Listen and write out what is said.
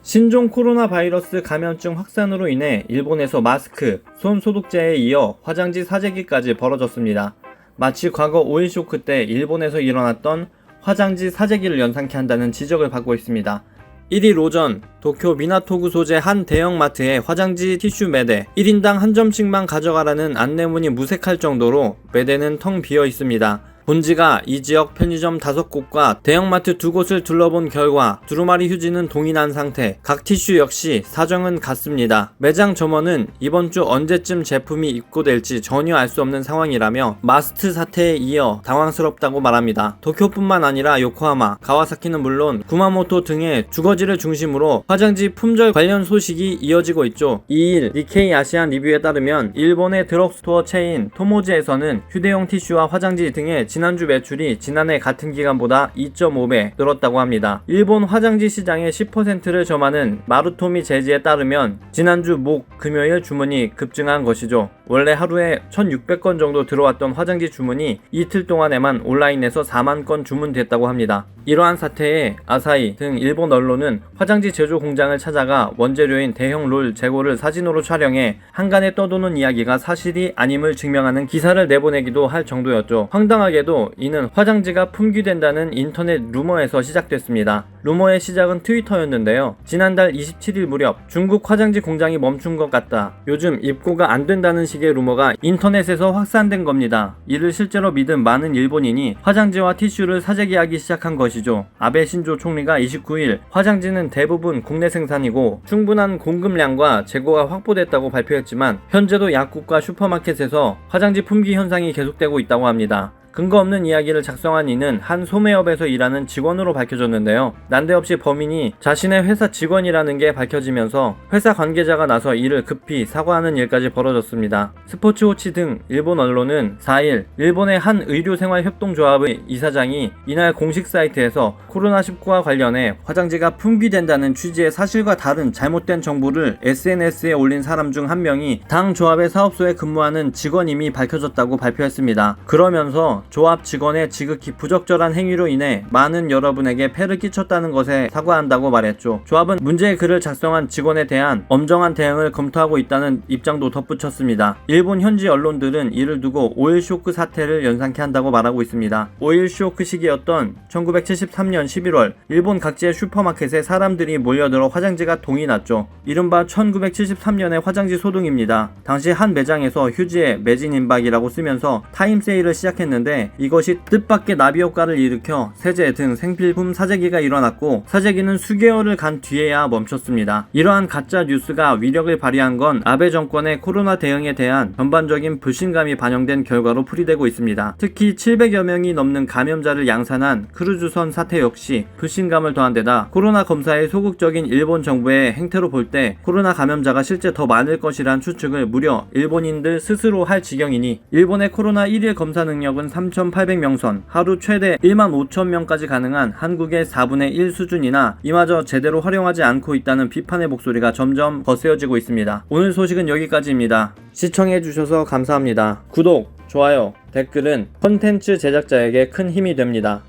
신종 코로나 바이러스 감염증 확산으로 인해 일본에서 마스크, 손 소독제에 이어 화장지 사재기까지 벌어졌습니다. 마치 과거 오일 쇼크 때 일본에서 일어났던 화장지 사재기를 연상케 한다는 지적을 받고 있습니다. 1일 오전 도쿄 미나토구 소재 한 대형마트에 화장지 티슈 매대 1인당 한 점씩만 가져가라는 안내문이 무색할 정도로 매대는 텅 비어 있습니다. 본지가 이 지역 편의점 5곳과 대형마트 2곳을 둘러본 결과 두루마리 휴지는 동일한 상태, 각 티슈 역시 사정은 같습니다. 매장 점원은 이번 주 언제쯤 제품이 입고될지 전혀 알 수 없는 상황이라며 마스트 사태에 이어 당황스럽다고 말합니다. 도쿄뿐만 아니라 요코하마, 가와사키는 물론 구마모토 등의 주거지를 중심으로 화장지 품절 관련 소식이 이어지고 있죠. 2일 니케이 아시안 리뷰에 따르면 일본의 드럭스토어 체인 토모즈에서는 휴대용 티슈와 화장지 등의 지난주 매출이 지난해 같은 기간보다 2.5배 늘었다고 합니다. 일본 화장지 시장의 10%를 점하는 마루토미 제지에 따르면 지난주 목, 금요일 주문이 급증한 것이죠. 원래 하루에 1600건 정도 들어왔던 화장지 주문이 이틀 동안에만 온라인에서 4만 건 주문됐다고 합니다. 이러한 사태에 아사히 등 일본 언론은 화장지 제조 공장을 찾아가 원재료인 대형 롤 재고를 사진으로 촬영해 한간에 떠도는 이야기가 사실이 아님을 증명하는 기사를 내보내기도 할 정도였죠. 황당하게도 이는 화장지가 품귀된다는 인터넷 루머에서 시작됐습니다. 루머의 시작은 트위터였는데요. 지난달 27일 무렵 중국 화장지 공장이 멈춘 것 같다. 요즘 입고가 안 된다는 식의 루머가 인터넷에서 확산된 겁니다. 이를 실제로 믿은 많은 일본인이 화장지와 티슈를 사재기하기 시작한 것이죠. 아베 신조 총리가 29일 화장지는 대부분 국내 생산이고 충분한 공급량과 재고가 확보됐다고 발표했지만 현재도 약국과 슈퍼마켓에서 화장지 품귀 현상이 계속되고 있다고 합니다. 근거 없는 이야기를 작성한 이는 한 소매업에서 일하는 직원으로 밝혀졌는데요. 난데없이 범인이 자신의 회사 직원이라는 게 밝혀지면서 회사 관계자가 나서 이를 급히 사과하는 일까지 벌어졌습니다. 스포츠워치 등 일본 언론은 4일 일본의 한 의료생활협동조합의 이사장이 이날 공식 사이트에서 코로나19와 관련해 화장지가 품귀된다는 취지의 사실과 다른 잘못된 정보를 SNS에 올린 사람 중 한 명이 당 조합의 사업소에 근무하는 직원임이 밝혀졌다고 발표했습니다. 그러면서 조합 직원의 지극히 부적절한 행위로 인해 많은 여러분에게 폐를 끼쳤다는 것에 사과한다고 말했죠. 조합은 문제의 글을 작성한 직원에 대한 엄정한 대응을 검토하고 있다는 입장도 덧붙였습니다. 일본 현지 언론들은 이를 두고 오일 쇼크 사태를 연상케 한다고 말하고 있습니다. 오일 쇼크 시기였던 1973년 11월 일본 각지의 슈퍼마켓에 사람들이 몰려들어 화장지가 동이 났죠. 이른바 1973년의 화장지 소동입니다. 당시 한 매장에서 휴지에 매진 임박이라고 쓰면서 타임 세일을 시작했는데 이것이 뜻밖의 나비 효과를 일으켜 세제 등 생필품 사재기가 일어났고 사재기는 수개월을 간 뒤에야 멈췄습니다. 이러한 가짜 뉴스가 위력을 발휘한 건 아베 정권의 코로나 대응에 대한 전반적인 불신감이 반영된 결과로 풀이되고 있습니다. 특히 700여 명이 넘는 감염자를 양산한 크루즈선 사태 역시 불신감을 더한 데다 코로나 검사의 소극적인 일본 정부의 행태로 볼 때 코로나 감염자가 실제 더 많을 것이란 추측을 무려 일본인들 스스로 할 지경이니 일본의 코로나 1일 검사 능력은 3,800명선, 하루 최대 15,000명까지 가능한 한국의 4분의 1 수준이나 이마저 제대로 활용하지 않고 있다는 비판의 목소리가 점점 거세어지고 있습니다. 오늘 소식은 여기까지입니다. 시청해주셔서 감사합니다. 구독, 좋아요, 댓글은 콘텐츠 제작자에게 큰 힘이 됩니다.